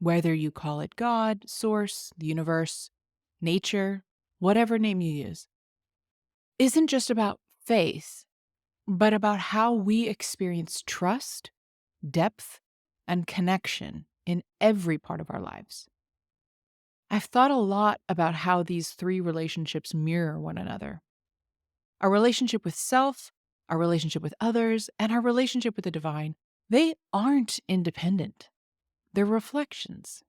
whether you call it God, source, the universe, nature, whatever name you use, isn't just about faith, but about how we experience trust, depth, and connection in every part of our lives. I've thought a lot about how these three relationships mirror one another: our relationship with self, our relationship with others, and our relationship with the divine. They aren't independent, they're reflections.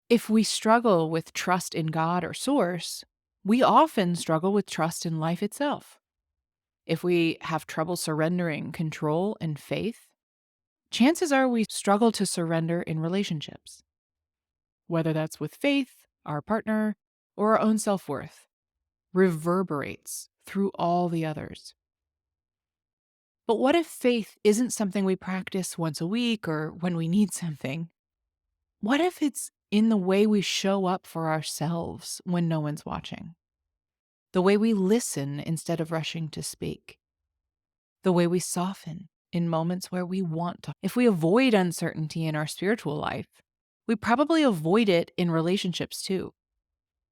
If we struggle with trust in God or source, we often struggle with trust in life itself. If we have trouble surrendering control and faith, chances are we struggle to surrender in relationships, whether that's with faith, our partner, or our own self-worth, reverberates through all the others. But what if faith isn't something we practice once a week or when we need something? What if it's in the way we show up for ourselves when no one's watching? The way we listen instead of rushing to speak? The way we soften in moments where we want to? If we avoid uncertainty in our spiritual life, we probably avoid it in relationships too,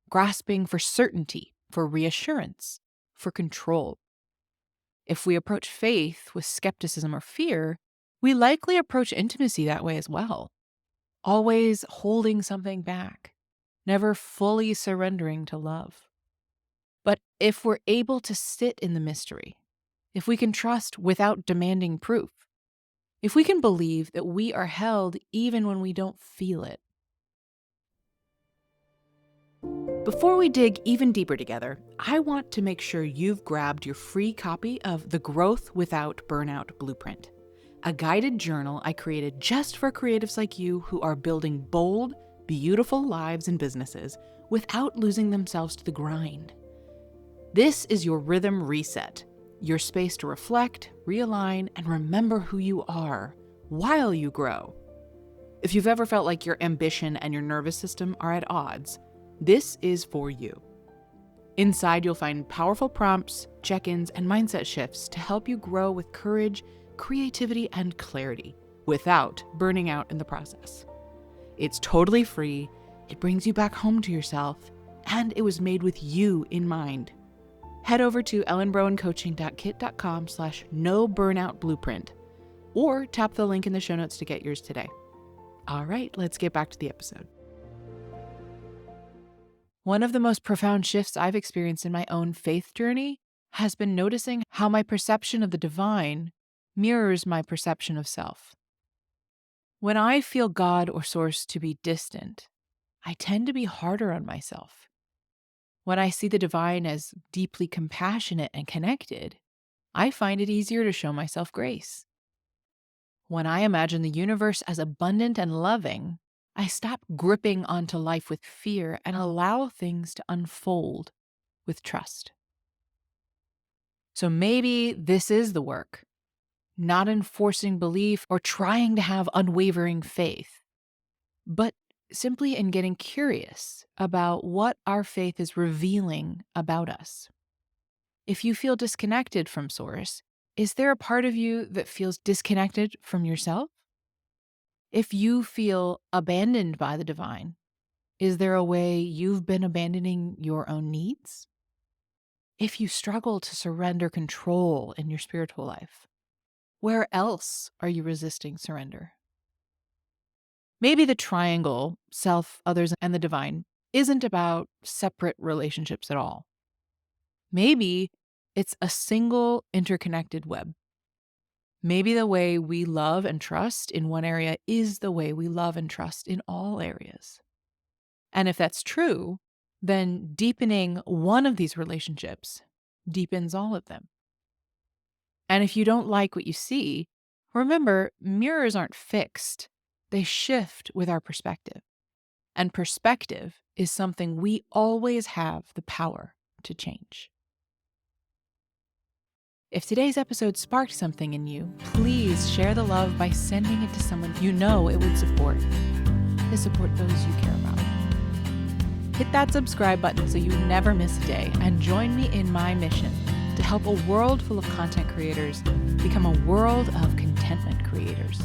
grasping for certainty, for reassurance, for control. If we approach faith with skepticism or fear, we likely approach intimacy that way as well, always holding something back, never fully surrendering to love. But if we're able to sit in the mystery, if we can trust without demanding proof, if we can believe that we are held even when we don't feel it. Before we dig even deeper together, I want to make sure you've grabbed your free copy of The Growth Without Burnout Blueprint, a guided journal I created just for creatives like you who are building bold, beautiful lives and businesses without losing themselves to the grind. This is your rhythm reset, your space to reflect, realign, and remember who you are while you grow. If you've ever felt like your ambition and your nervous system are at odds, this is for you. Inside, you'll find powerful prompts, check-ins, and mindset shifts to help you grow with courage, creativity, and clarity without burning out in the process. It's totally free, it brings you back home to yourself, and it was made with you in mind. Head over to ellenbrowencoaching.kit.com/no-burnout-blueprint or tap the link in the show notes to get yours today. All right, let's get back to the episode. One of the most profound shifts I've experienced in my own faith journey has been noticing how my perception of the divine mirrors my perception of self. When I feel God or source to be distant, I tend to be harder on myself. When I see the divine as deeply compassionate and connected, I find it easier to show myself grace. When I imagine the universe as abundant and loving, I stop gripping onto life with fear and allow things to unfold with trust. So maybe this is the work, not enforcing belief or trying to have unwavering faith, but simply in getting curious about what our faith is revealing about us. If you feel disconnected from Source, is there a part of you that feels disconnected from yourself? If you feel abandoned by the divine, is there a way you've been abandoning your own needs? If you struggle to surrender control in your spiritual life, where else are you resisting surrender? Maybe the triangle, self, others, and the divine, isn't about separate relationships at all. Maybe it's a single interconnected web. Maybe the way we love and trust in one area is the way we love and trust in all areas. And if that's true, then deepening one of these relationships deepens all of them. And if you don't like what you see, remember, mirrors aren't fixed. They shift with our perspective. And perspective is something we always have the power to change. If today's episode sparked something in you, please share the love by sending it to someone you know it would support. To support those you care about. Hit that subscribe button so you never miss a day, and join me in my mission to help a world full of content creators become a world of contentment creators.